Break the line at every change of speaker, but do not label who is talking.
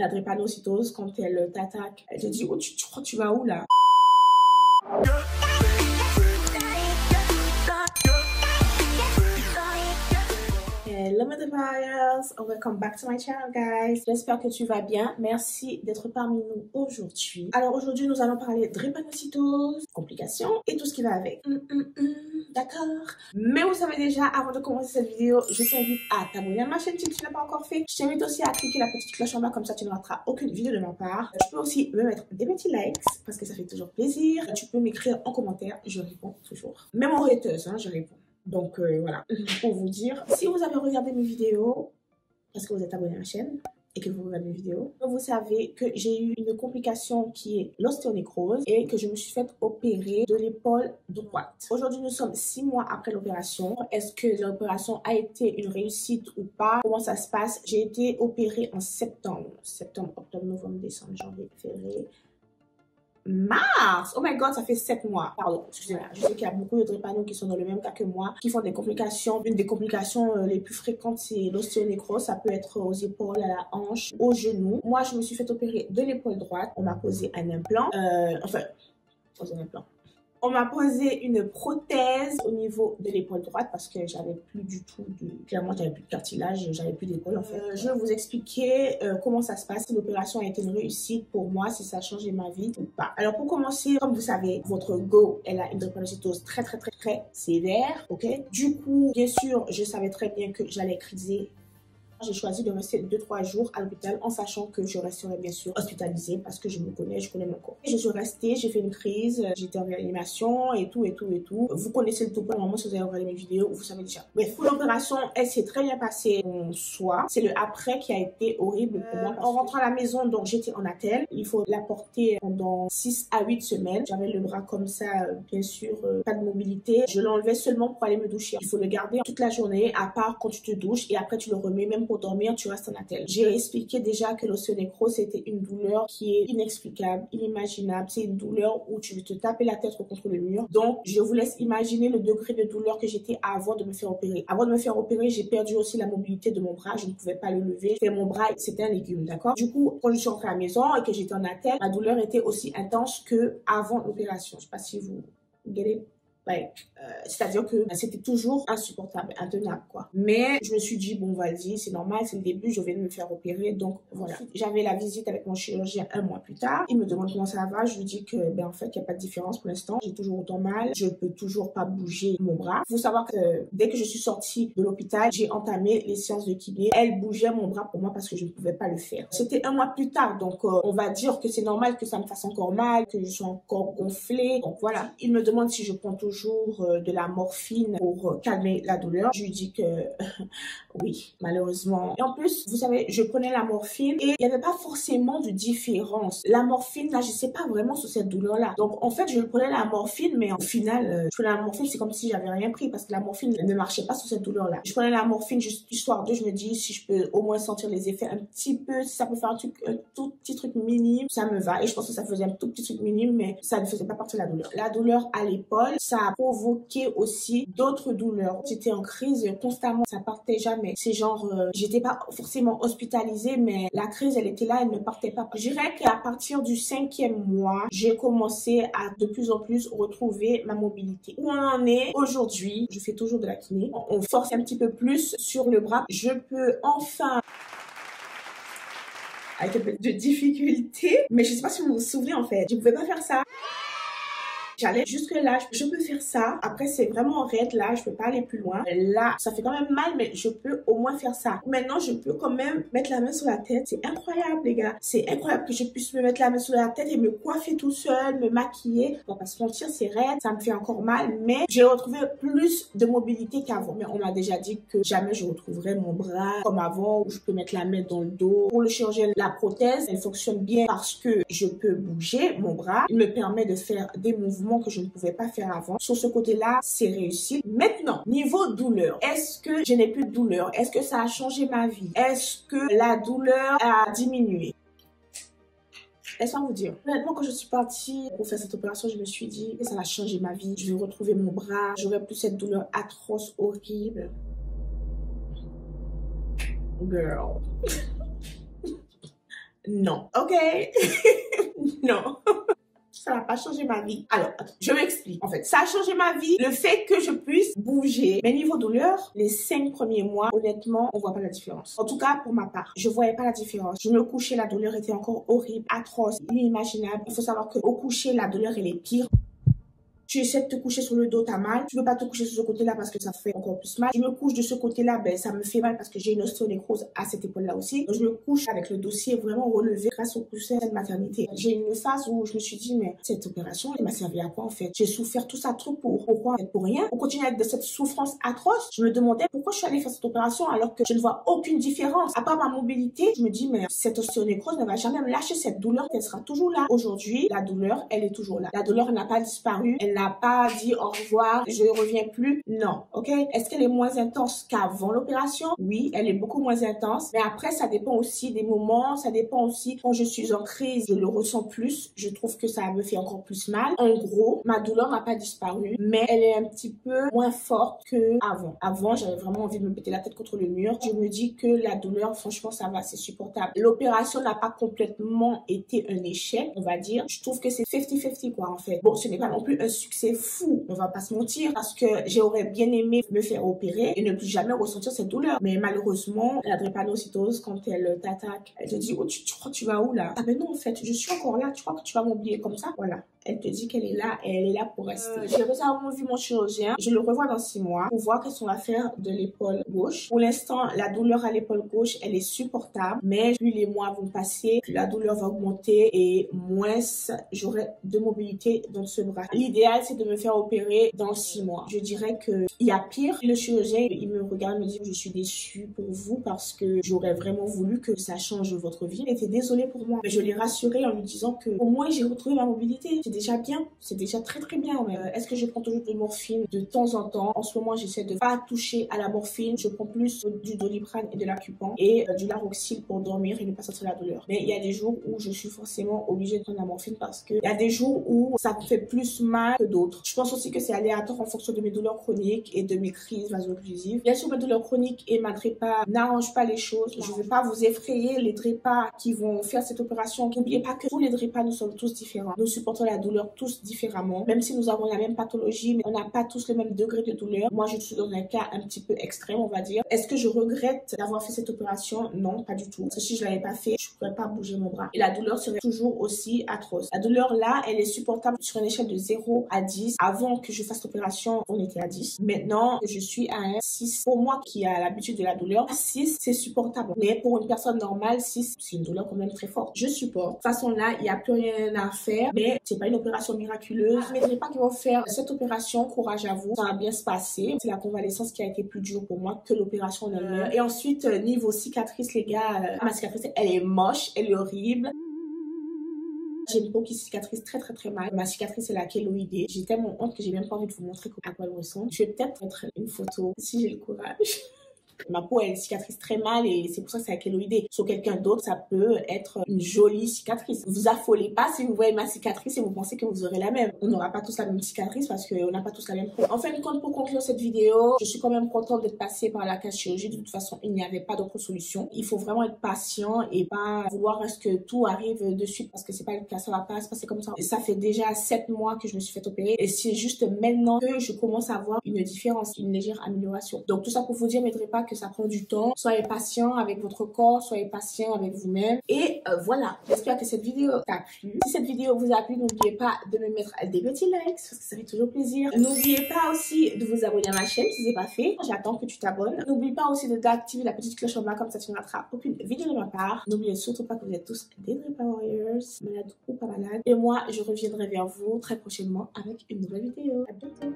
la drépanocytose, quand elle t'attaque, elle te dit, oh, tu crois que tu vas où là? Hello motherfuckers, welcome back to my channel guys. J'espère que tu vas bien, merci d'être parmi nous aujourd'hui. Alors aujourd'hui nous allons parler de drépanocytose, complications et tout ce qui va avec. D'accord. Mais vous savez déjà, avant de commencer cette vidéo, je t'invite à t'abonner à ma chaîne si tu ne l'as pas encore fait. Je t'invite aussi à cliquer la petite cloche en bas, comme ça tu ne rateras aucune vidéo de ma part. Tu peux aussi me mettre des petits likes parce que ça fait toujours plaisir. Tu peux m'écrire en commentaire, je réponds toujours. Même en hateuse, hein, je réponds. Donc voilà, pour vous dire, si vous avez regardé mes vidéos, parce que vous êtes abonné à la chaîne et que vous regardez mes vidéos, vous savez que j'ai eu une complication qui est l'ostéonécrose et que je me suis fait opérer de l'épaule droite. Aujourd'hui, nous sommes 6 mois après l'opération. Est-ce que l'opération a été une réussite ou pas? Comment ça se passe? J'ai été opérée en septembre, octobre, novembre, décembre, janvier, février, mars. Oh my god, ça fait 7 mois. Pardon, excusez-moi. Je sais qu'il y a beaucoup de drépanocytes qui sont dans le même cas que moi, qui font des complications. Une des complications les plus fréquentes, c'est l'ostéonécrose. Ça peut être aux épaules, à la hanche, aux genoux. Moi, je me suis fait opérer de l'épaule droite. On m'a posé un implant. On m'a posé une prothèse au niveau de l'épaule droite parce que j'avais plus du tout clairement, j'avais plus de cartilage, j'avais plus d'épaule en fait. Je vais vous expliquer comment ça se passe, si l'opération a été une réussite pour moi, si ça a changé ma vie ou pas. Alors pour commencer, comme vous savez, votre go, elle a une drépanocytose très sévère, ok? Du coup, bien sûr, je savais très bien que j'allais criser. J'ai choisi de rester 2-3 jours à l'hôpital en sachant que je resterais bien sûr hospitalisée parce que je me connais, je connais mon corps. Je suis restée, j'ai fait une crise, j'étais en réanimation et tout. Vous connaissez le topo, normalement si vous avez regardé mes vidéos, vous savez déjà. Bref, pour l'opération, elle s'est très bien passée en soi. C'est le après qui a été horrible pour moi. En rentrant à la maison, donc j'étais en attelle. Il faut la porter pendant 6 à 8 semaines. J'avais le bras comme ça, bien sûr, pas de mobilité. Je l'enlevais seulement pour aller me doucher. Il faut le garder toute la journée, à part quand tu te douches et après tu le remets même pour dormir, tu restes en attelle. J'ai expliqué déjà que l'ostéonécrose, c'était une douleur qui est inexplicable, inimaginable. C'est une douleur où tu veux te taper la tête contre le mur. Donc, je vous laisse imaginer le degré de douleur que j'étais avant de me faire opérer. Avant de me faire opérer, j'ai perdu aussi la mobilité de mon bras. Je ne pouvais pas le lever. Et mon bras, c'était un légume, d'accord? Du coup, quand je suis rentrée à la maison et que j'étais en attelle, ma douleur était aussi intense que avant l'opération. Je ne sais pas si vous get it. C'est-à-dire que c'était toujours insupportable, intenable quoi. Mais je me suis dit bon vas-y, c'est normal, c'est le début, je vais me faire opérer, donc voilà. J'avais la visite avec mon chirurgien 1 mois plus tard. Il me demande comment ça va, je lui dis que en fait il n'y a pas de différence pour l'instant, j'ai toujours autant mal, je peux toujours pas bouger mon bras. Il faut savoir que dès que je suis sortie de l'hôpital, j'ai entamé les séances de kiné. Elle bougeait mon bras pour moi parce que je ne pouvais pas le faire. C'était 1 mois plus tard, donc on va dire que c'est normal que ça me fasse encore mal, que je sois encore gonflée. Donc voilà. Il me demande si je prends toujours de la morphine pour calmer la douleur. Je lui dis que oui, malheureusement. Et en plus, vous savez, je prenais la morphine et il n'y avait pas forcément de différence. La morphine, là, je sais pas vraiment sur cette douleur-là. Donc, en fait, je prenais la morphine, mais au final, je prenais la morphine, c'est comme si j'avais rien pris parce que la morphine ne marchait pas sur cette douleur-là. Je prenais la morphine juste histoire de, je me dis, si je peux au moins sentir les effets un petit peu, si ça peut faire un tout petit truc minime, ça me va. Et je pense que ça faisait un tout petit truc minime, mais ça ne faisait pas partie de la douleur. La douleur à l'épaule, ça a provoqué aussi d'autres douleurs. J'étais en crise constamment, ça partait jamais. C'est genre, j'étais pas forcément hospitalisée, mais la crise, elle était là, elle ne partait pas. Je dirais qu'à partir du 5e mois, j'ai commencé à de plus en plus retrouver ma mobilité. Où on en est aujourd'hui, je fais toujours de la kiné. On force un petit peu plus sur le bras. Je peux enfin, avec un peu de difficulté, mais je sais pas si vous vous souvenez en fait, je ne pouvais pas faire ça. J'allais jusque là, je peux faire ça. Après, c'est vraiment raide là, je peux pas aller plus loin. Là, ça fait quand même mal, mais je peux au moins faire ça. Maintenant, je peux quand même mettre la main sur la tête. C'est incroyable, les gars. C'est incroyable que je puisse me mettre la main sur la tête et me coiffer tout seul, me maquiller. On va pas se mentir, c'est raide, ça me fait encore mal, mais j'ai retrouvé plus de mobilité qu'avant. Mais on m'a déjà dit que jamais je retrouverai mon bras comme avant, où je peux mettre la main dans le dos. Pour le chirurgien, la prothèse, elle fonctionne bien parce que je peux bouger mon bras. Il me permet de faire des mouvements que je ne pouvais pas faire avant. Sur ce côté-là, c'est réussi. Maintenant, niveau douleur, est-ce que je n'ai plus de douleur? Est-ce que ça a changé ma vie? Est-ce que la douleur a diminué? Laisse-moi vous dire. Honnêtement, quand je suis partie pour faire cette opération, je me suis dit que ça va changer ma vie. Je vais retrouver mon bras. J'aurai plus cette douleur atroce, horrible. Girl. Non. Ok. Non. Ça n'a pas changé ma vie. Alors, attends, je m'explique. En fait, ça a changé ma vie. Le fait que je puisse bouger. Mais niveau douleur, les 5 premiers mois, honnêtement, on voit pas la différence. En tout cas, pour ma part, je voyais pas la différence. Je me couchais, la douleur était encore horrible, atroce, inimaginable. Il faut savoir qu'au coucher, la douleur, elle est pire. Tu essaies de te coucher sur le dos, t'as mal. Tu peux pas te coucher sur ce côté-là parce que ça fait encore plus mal. Je me couche de ce côté-là, ben ça me fait mal parce que j'ai une ostéonécrose à cette épaule-là aussi. Donc, je me couche avec le dossier vraiment relevé grâce au coussin de maternité. J'ai une phase où je me suis dit, mais cette opération, elle m'a servi à quoi en fait? J'ai souffert tout ça trop pour. Pourquoi? Pour rien. Pour continuer avec de cette souffrance atroce. Je me demandais pourquoi je suis allée faire cette opération alors que je ne vois aucune différence. À part ma mobilité, je me dis, mais cette ostéonécrose ne va jamais me lâcher. Cette douleur, elle sera toujours là. Aujourd'hui, la douleur, elle est toujours là. La douleur n'a pas disparu. Elle n'a pas dit au revoir, je ne reviens plus. Non, ok? Est-ce qu'elle est moins intense qu'avant l'opération? Oui, elle est beaucoup moins intense. Mais après, ça dépend aussi des moments. Ça dépend aussi quand je suis en crise, je le ressens plus. Je trouve que ça me fait encore plus mal. En gros, ma douleur n'a pas disparu, mais elle est un petit peu moins forte qu'avant. Avant, j'avais vraiment envie de me péter la tête contre le mur. Je me dis que la douleur, franchement, ça va, c'est supportable. L'opération n'a pas complètement été un échec, on va dire. Je trouve que c'est 50-50 quoi, en fait. Bon, ce n'est pas non plus un succès fou, on va pas se mentir, parce que j'aurais bien aimé me faire opérer et ne plus jamais ressentir cette douleur. Mais malheureusement, la drépanocytose, quand elle t'attaque, elle te dit, oh, tu crois que tu vas où là? Ah ben non, en fait, je suis encore là, tu crois que tu vas m'oublier comme ça? Voilà. Elle te dit qu'elle est là et elle est là pour rester. J'ai récemment vu mon chirurgien. Je le revois dans 6 mois pour voir qu'est-ce qu'on va faire de l'épaule gauche. Pour l'instant, la douleur à l'épaule gauche, elle est supportable. Mais plus les mois vont passer, plus la douleur va augmenter et moins j'aurai de mobilité dans ce bras. L'idéal, c'est de me faire opérer dans 6 mois. Je dirais que il y a pire. Le chirurgien, il me regarde et me dit, je suis déçue pour vous parce que j'aurais vraiment voulu que ça change votre vie. Il était désolé pour moi. Mais je l'ai rassuré en lui disant que au moins j'ai retrouvé ma mobilité. C'est déjà bien, c'est déjà très très bien. Est-ce que je prends toujours de morphine de temps en temps? En ce moment, j'essaie de pas toucher à la morphine. Je prends plus du Doliprane et de l'Acupan et du Laroxyl pour dormir et ne pas sentir la douleur. Mais il y a des jours où je suis forcément obligée de prendre la morphine parce que il y a des jours où ça me fait plus mal que d'autres. Je pense aussi que c'est aléatoire en fonction de mes douleurs chroniques et de mes crises vaso-occlusives. Bien sûr, mes douleurs chroniques et ma drépa n'arrangent pas les choses. Je ne veux pas vous effrayer. Les drépas qui vont faire cette opération, n'oubliez pas que tous les drépas, nous sommes tous différents. Nous supportons la douleur tous différemment, même si nous avons la même pathologie, mais on n'a pas tous le même degré de douleur. Moi, je suis dans un cas un petit peu extrême, on va dire. Est-ce que je regrette d'avoir fait cette opération? Non, pas du tout. Parce que si je l'avais pas fait, je pourrais pas bouger mon bras. Et la douleur serait toujours aussi atroce. La douleur là, elle est supportable sur une échelle de 0 à 10. Avant que je fasse l'opération, on était à 10. Maintenant, je suis à un 6. Pour moi qui a l'habitude de la douleur, 6, c'est supportable. Mais pour une personne normale, 6, c'est une douleur quand même très forte. Je supporte. De toute façon là, il n'y a plus rien à faire, mais c'est pas une opération miraculeuse. Je ne dirais pas qu'ils vont faire cette opération. Courage à vous. Ça va bien se passer. C'est la convalescence qui a été plus dure pour moi que l'opération en elle-même. Et ensuite, niveau cicatrice, les gars, ma cicatrice, elle est moche, elle est horrible. J'ai une peau qui cicatrise très très très mal. Ma cicatrice c'est la kéloïdée. J'ai tellement honte que j'ai même pas envie de vous montrer à quoi elle ressemble. Je vais peut-être mettre une photo si j'ai le courage. Ma peau, elle cicatrise très mal et c'est pour ça que c'est la kéloïdée. Sur quelqu'un d'autre, ça peut être une jolie cicatrice. Vous affolez pas si vous voyez ma cicatrice et vous pensez que vous aurez la même. On n'aura pas tous la même cicatrice parce qu'on n'a pas tous la même peau. En fin de compte, pour conclure cette vidéo, je suis quand même contente d'être passée par la case chirurgie. De toute façon, il n'y avait pas d'autre solution. Il faut vraiment être patient et pas vouloir est-ce que tout arrive de suite parce que c'est pas le cas, ça va pas se passer comme ça. Et ça fait déjà 7 mois que je me suis fait opérer et c'est juste maintenant que je commence à voir une différence, une légère amélioration. Donc tout ça pour vous dire, m'aiderez pas que ça prend du temps. Soyez patient avec votre corps, soyez patient avec vous-même. Et voilà, j'espère que cette vidéo t'a plu. Si cette vidéo vous a plu, n'oubliez pas de me mettre des petits likes parce que ça fait toujours plaisir. N'oubliez pas aussi de vous abonner à ma chaîne si ce n'est pas fait. J'attends que tu t'abonnes. N'oublie pas aussi d'activer la petite cloche en bas, comme ça tu ne rateras aucune vidéo de ma part. N'oubliez surtout pas que vous êtes tous des Drépa Warriors, malades ou pas malades. Et moi, je reviendrai vers vous très prochainement avec une nouvelle vidéo. À bientôt.